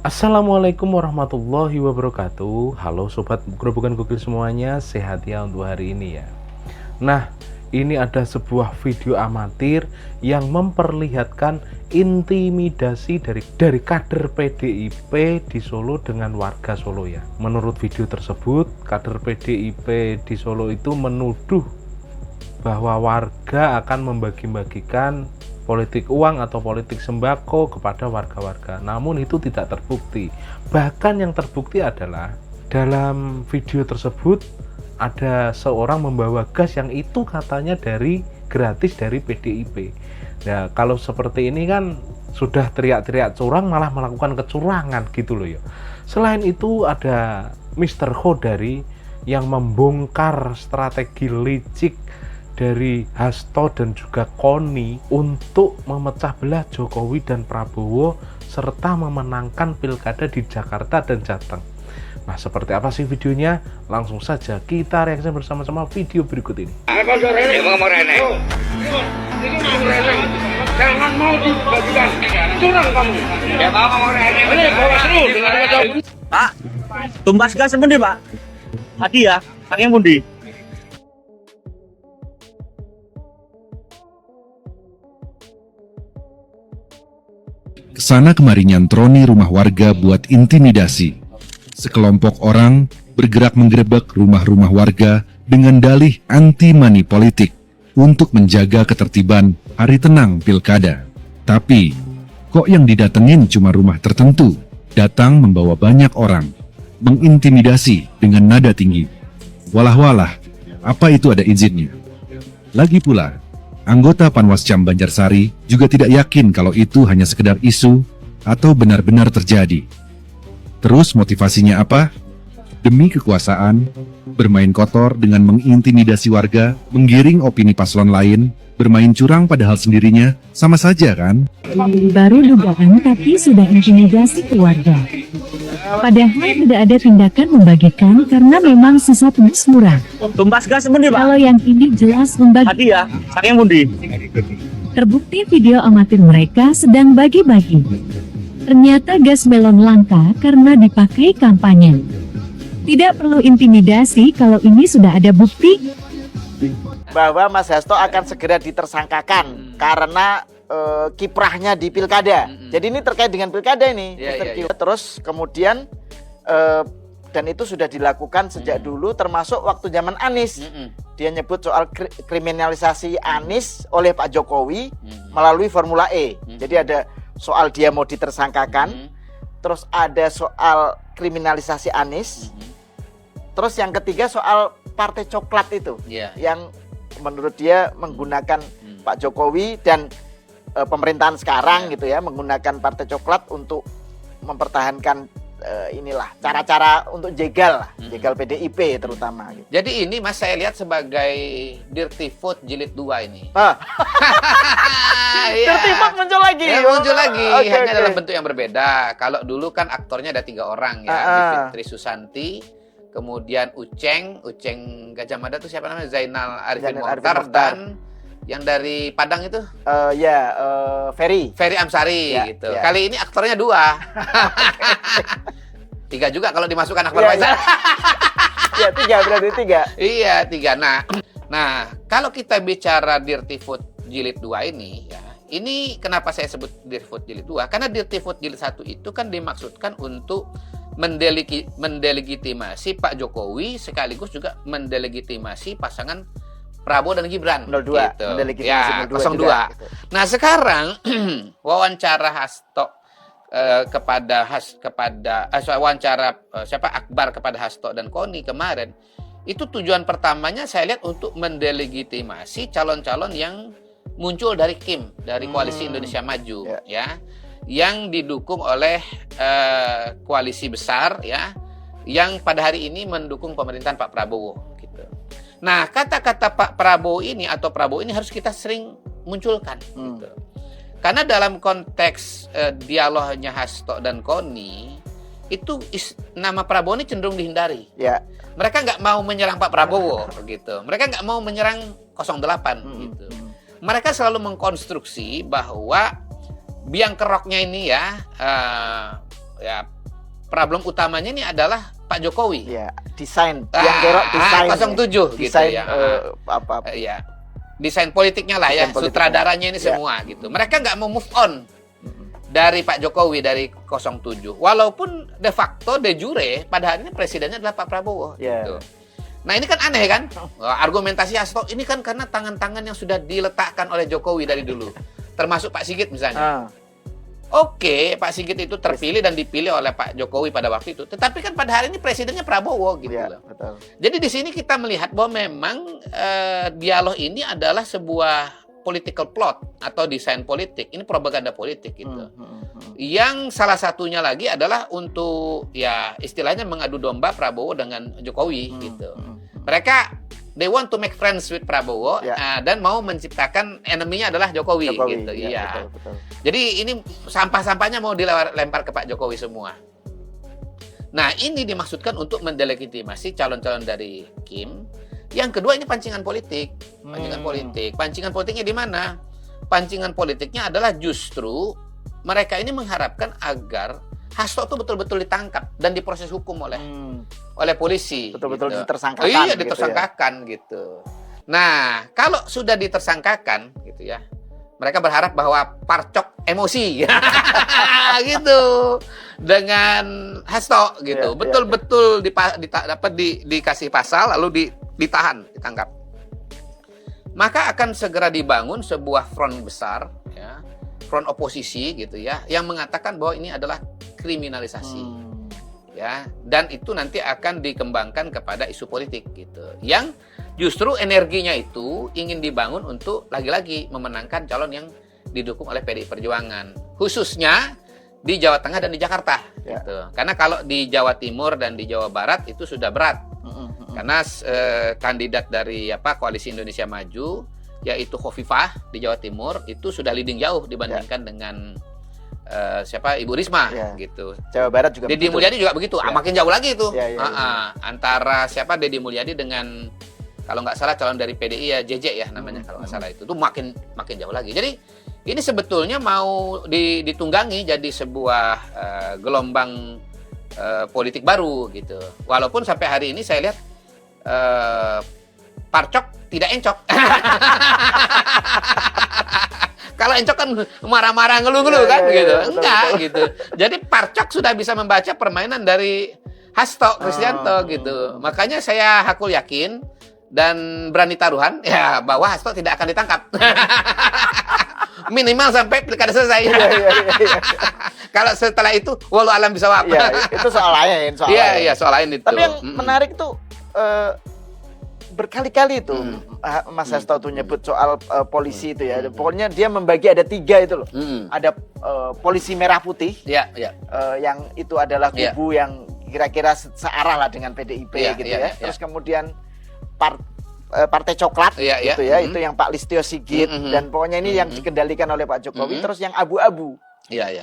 Assalamualaikum warahmatullahi wabarakatuh. Halo sobat Grobogan Gokil semuanya, sehat ya untuk hari ini ya. Nah, ini ada sebuah video amatir yang memperlihatkan intimidasi dari kader PDIP di Solo dengan warga Solo ya. Menurut video tersebut, kader PDIP di Solo itu menuduh bahwa warga akan membagi-bagikan politik uang atau politik sembako kepada warga-warga. Namun itu tidak terbukti. Bahkan yang terbukti adalah dalam video tersebut ada seorang membawa gas yang itu katanya gratis dari PDIP. Nah, kalau seperti ini kan sudah teriak-teriak curang malah melakukan kecurangan gitu loh ya. Selain itu ada Mr. Khodari yang membongkar strategi licik dari Hasto dan juga Koni untuk memecah belah Jokowi dan Prabowo serta memenangkan pilkada di Jakarta dan Jateng. Nah, seperti apa sih videonya? Langsung saja kita reaksi bersama-sama video berikut ini. Jangan mau dibagikan, curang kamu. Ya mau ini bawa seru dengan Pak, tumbas gas semundi Pak. Tadi ya, pakai mundi. Kesana kemari nyantroni rumah warga buat intimidasi. Sekelompok orang bergerak menggerebek rumah-rumah warga dengan dalih anti money politik untuk menjaga ketertiban hari tenang pilkada. Tapi, kok yang didatengin cuma rumah tertentu, datang membawa banyak orang, mengintimidasi dengan nada tinggi. Walah-walah, apa itu ada izinnya? Lagi pula, anggota Panwascam Banjarsari juga tidak yakin kalau itu hanya sekedar isu atau benar-benar terjadi. Terus motivasinya apa? Demi kekuasaan, bermain kotor dengan mengintimidasi warga, menggiring opini paslon lain, bermain curang padahal sendirinya, sama saja kan? Baru dugaan tapi sudah intimidasi keluarga. Padahal tidak ada tindakan membagikan karena memang sisa tulis murah. Tumbas gas semundi Pak. Kalau yang ini jelas membagi. Tadi ya, pakai mundi. Terbukti video amatir mereka sedang bagi-bagi. Ternyata gas melon langka karena dipakai kampanye. Tidak perlu intimidasi kalau ini sudah ada bukti. Bahwa Mas Hasto akan segera ditersangkakan karena kiprahnya di pilkada. Jadi ini terkait dengan pilkada ini, Mr. Q. Terus kemudian dan itu sudah dilakukan sejak dulu, termasuk waktu zaman Anies. Dia nyebut soal kriminalisasi Anies oleh Pak Jokowi melalui Formula E. Jadi ada soal dia mau ditersangkakan, terus ada soal kriminalisasi Anies, terus yang ketiga soal partai coklat itu, yang menurut dia menggunakan Pak Jokowi dan pemerintahan sekarang gitu ya, menggunakan partai coklat untuk mempertahankan inilah cara-cara untuk jegal PDIP terutama gitu. Jadi ini Mas saya lihat sebagai Dirty Food jilid 2 ini. Dirty Food muncul lagi. Ya, muncul lagi, Oke. hanya dalam bentuk yang berbeda. Kalau dulu kan aktornya ada 3 orang ya, Fitri Susanti, kemudian Uceng Gajah Mada itu siapa namanya? Zainal Arifin Mokhtar, dan yang dari Padang itu Ferry Amsari Ya, gitu. ya. Kali ini aktornya 2. 3 juga kalau dimasukkan Akbar Iya, Faisal. Ya 3 berarti 3. Iya, 3. Nah, kalau kita bicara Dirty Food jilid 2 ini ya, ini kenapa saya sebut Dirty Food jilid 2? Karena Dirty Food jilid 1 itu kan dimaksudkan untuk mendelegitimasi Pak Jokowi sekaligus juga mendelegitimasi pasangan Prabowo dan Gibran 02 gitu. mendelegitimasi Ya, 02 02. juga, gitu. Nah, sekarang wawancara Hasto Akbar kepada Hasto dan Koni kemarin, itu tujuan pertamanya saya lihat untuk mendelegitimasi calon-calon yang muncul dari KIM, dari Koalisi Indonesia Maju ya, yang didukung oleh koalisi besar ya, yang pada hari ini mendukung pemerintahan Pak Prabowo gitu. Nah, kata-kata Pak Prabowo ini atau Prabowo ini harus kita sering munculkan gitu. Karena dalam konteks dialognya Hasto dan Koni itu nama Prabowo ini cenderung dihindari. Ya. Mereka nggak mau menyerang Pak Prabowo gitu. Mereka nggak mau menyerang 08 gitu. Mereka selalu mengkonstruksi bahwa biang keroknya ini ya ya problem utamanya ini adalah Pak Jokowi. Ya, desain yang gerok desain 07 desain gitu ya. Ya. Desain politiknya lah ya, Desain politiknya. sutradaranya ini semua gitu. Mereka nggak mau move on dari Pak Jokowi dari 07. Walaupun de facto de jure pada hari ini presidennya adalah Pak Prabowo gitu. Nah, ini kan aneh kan? Argumentasi Hasto ini kan karena tangan-tangan yang sudah diletakkan oleh Jokowi dari dulu. Termasuk Pak Sigit misalnya. Oke, Pak Sigit itu terpilih dan dipilih oleh Pak Jokowi pada waktu itu. Tetapi kan pada hari ini presidennya Prabowo gitu loh. Betul. Jadi di sini kita melihat bahwa memang dialog ini adalah sebuah political plot atau desain politik. Ini propaganda politik gitu. Yang salah satunya lagi adalah untuk ya istilahnya mengadu domba Prabowo dengan Jokowi gitu. Mereka they want to make friends with Prabowo dan mau menciptakan enemy-nya adalah Jokowi gitu. Iya. Betul. Jadi ini sampah-sampahnya mau dilempar ke Pak Jokowi semua. Nah, ini dimaksudkan untuk mendelegitimasi calon-calon dari Kim. Yang kedua ini pancingan politik. Pancingan politiknya di mana? Pancingan politiknya adalah justru mereka ini mengharapkan agar Hasto itu betul-betul ditangkap dan diproses hukum oleh polisi. Betul-betul gitu. ditersangkakan. Iya, ditersangkakan gitu. Nah, kalau sudah ditersangkakan gitu ya, mereka berharap bahwa parcok emosi gitu dengan Hasto gitu. Betul-betul dikasih pasal lalu ditahan, ditangkap. Maka akan segera dibangun sebuah front besar ya, front oposisi gitu ya, yang mengatakan bahwa ini adalah kriminalisasi. Ya, dan itu nanti akan dikembangkan kepada isu politik gitu. Yang justru energinya itu ingin dibangun untuk lagi-lagi memenangkan calon yang didukung oleh PDI Perjuangan, khususnya di Jawa Tengah dan di Jakarta gitu. Karena kalau di Jawa Timur dan di Jawa Barat itu sudah berat. Karena kandidat dari Koalisi Indonesia Maju yaitu Khofifah di Jawa Timur itu sudah leading jauh dibandingkan dengan Ibu Risma gitu. Jawa Barat juga Deddy Mulyadi juga begitu. Makin jauh lagi itu. Antara Deddy Mulyadi dengan kalau nggak salah calon dari PDI ya JJ ya namanya kalau nggak salah itu makin jauh lagi. Jadi ini sebetulnya mau ditunggangi jadi sebuah gelombang politik baru gitu. Walaupun sampai hari ini saya lihat parcok tidak encok. Kalau encok kan marah-marah ngeluh-ngeluh kan gitu. Enggak gitu. Jadi parcok sudah bisa membaca permainan dari Hasto Kristianto gitu. Makanya saya hakul yakin dan berani taruhan ya bahwa Hasto tidak akan ditangkap. Minimal sampai pilkada selesai. Kalau setelah itu walau alam bisa apa. Itu soal lain, soal lain itu. Tapi yang menarik tuh berkali-kali itu Mas Hasto tuh nyebut soal polisi itu ya. Pokoknya dia membagi ada 3 itu loh. Ada polisi merah putih. Yang itu adalah kubu yang kira-kira searah lah dengan PDIP gitu ya. Terus kemudian Partai Coklat gitu ya, itu yang Pak Listio Sigit dan pokoknya ini yang dikendalikan oleh Pak Jokowi. Terus yang abu-abu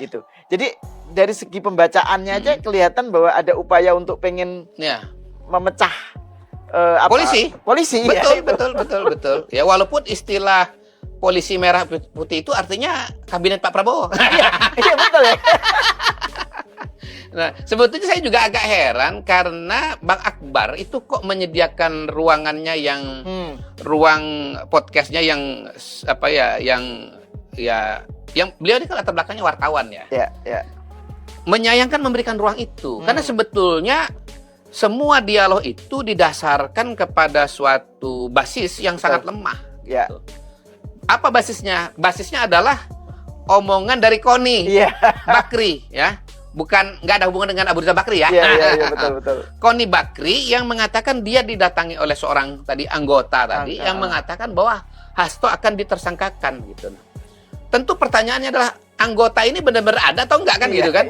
gitu. Jadi dari segi pembacaannya aja kelihatan bahwa ada upaya untuk pengen memecah polisi. Betul. Ya walaupun istilah polisi merah putih itu artinya kabinet Pak Prabowo. Iya betul ya. Nah, sebetulnya saya juga agak heran karena Bang Akbar itu kok menyediakan ruangannya yang ruang podcastnya yang yang beliau ini kan latar belakangnya wartawan ya. Menyayangkan memberikan ruang itu karena sebetulnya semua dialog itu didasarkan kepada suatu basis yang sangat lemah. Gitu. Apa basisnya? Basisnya adalah omongan dari Koni Bakri ya. Nggak ada hubungan dengan Abu Rizal Bakri ya. Iya, betul. Koni Bakri yang mengatakan dia didatangi oleh seorang anggota yang mengatakan bahwa Hasto akan ditersangkakan gitu. Tentu pertanyaannya adalah anggota ini benar-benar ada atau enggak kan gitu kan?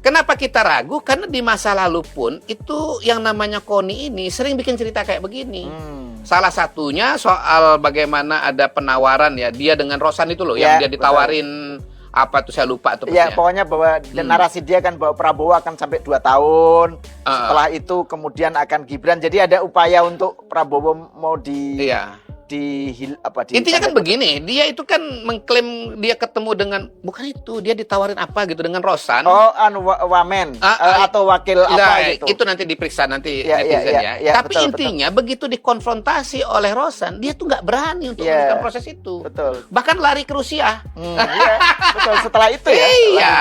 Kenapa kita ragu? Karena di masa lalu pun itu yang namanya Koni ini sering bikin cerita kayak begini. Salah satunya soal bagaimana ada penawaran ya dia dengan Rosan itu loh yang dia ditawarin apa tuh saya lupa tuh. Ya pokoknya bahwa narasi dia kan bahwa Prabowo akan sampai 2 tahun. Setelah itu kemudian akan Gibran. Jadi ada upaya untuk Prabowo mau Intinya kan begini, dia itu kan mengklaim dia ketemu dengan, bukan itu, dia ditawarin apa gitu dengan Rosan. Oh, wamen atau wakil apa gitu. Itu nanti diperiksa nanti netizen ya. Tapi betul, intinya begitu dikonfrontasi oleh Rosan, dia tuh nggak berani untuk melakukan proses itu. Betul. Bahkan lari ke Rusia. Betul, setelah itu ya. Iya.